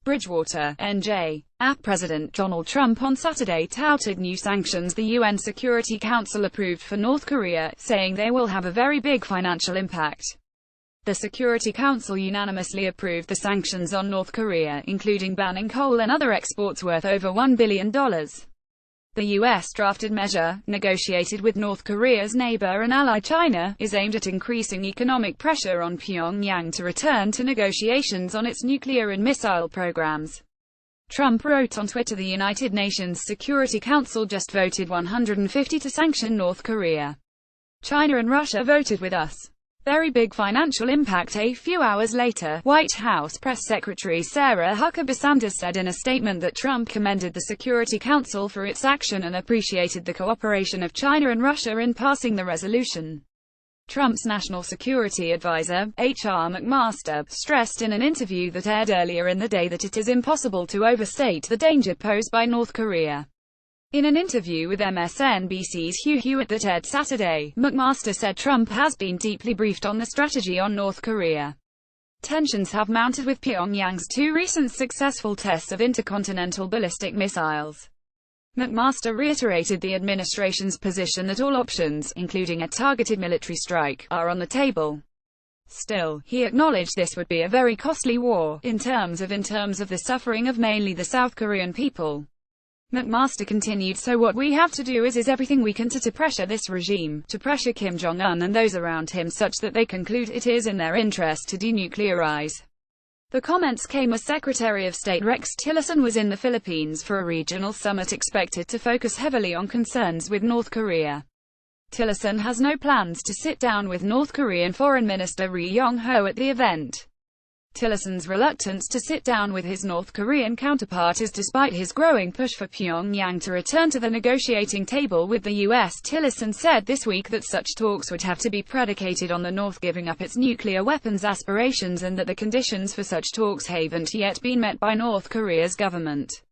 Bridgewater, NJ. President Donald Trump on Saturday touted new sanctions the UN Security Council approved for North Korea, saying they will have a very big financial impact. The Security Council unanimously approved the sanctions on North Korea, including banning coal and other exports worth over $1 billion. The U.S. drafted measure, negotiated with North Korea's neighbor and ally China, is aimed at increasing economic pressure on Pyongyang to return to negotiations on its nuclear and missile programs. Trump wrote on Twitter, the United Nations Security Council just voted 150 to sanction North Korea. China and Russia voted with us. Very big financial impact. A few hours later, White House Press Secretary Sarah Huckabee Sanders said in a statement that Trump commended the Security Council for its action and appreciated the cooperation of China and Russia in passing the resolution. Trump's national security advisor, H.R. McMaster, stressed in an interview that aired earlier in the day that it is impossible to overstate the danger posed by North Korea. In an interview with MSNBC's Hugh Hewitt that aired Saturday, McMaster said Trump has been deeply briefed on the strategy on North Korea. Tensions have mounted with Pyongyang's two recent successful tests of intercontinental ballistic missiles. McMaster reiterated the administration's position that all options, including a targeted military strike, are on the table. Still, he acknowledged this would be a very costly war, in terms of the suffering of mainly the South Korean people. McMaster continued, so what we have to do is everything we can to pressure this regime, to pressure Kim Jong-un and those around him such that they conclude it is in their interest to denuclearize. The comments came as Secretary of State Rex Tillerson was in the Philippines for a regional summit expected to focus heavily on concerns with North Korea. Tillerson has no plans to sit down with North Korean Foreign Minister Ri Yong-ho at the event. Tillerson's reluctance to sit down with his North Korean counterpart is despite his growing push for Pyongyang to return to the negotiating table with the U.S. Tillerson said this week that such talks would have to be predicated on the North giving up its nuclear weapons aspirations and that the conditions for such talks haven't yet been met by North Korea's government.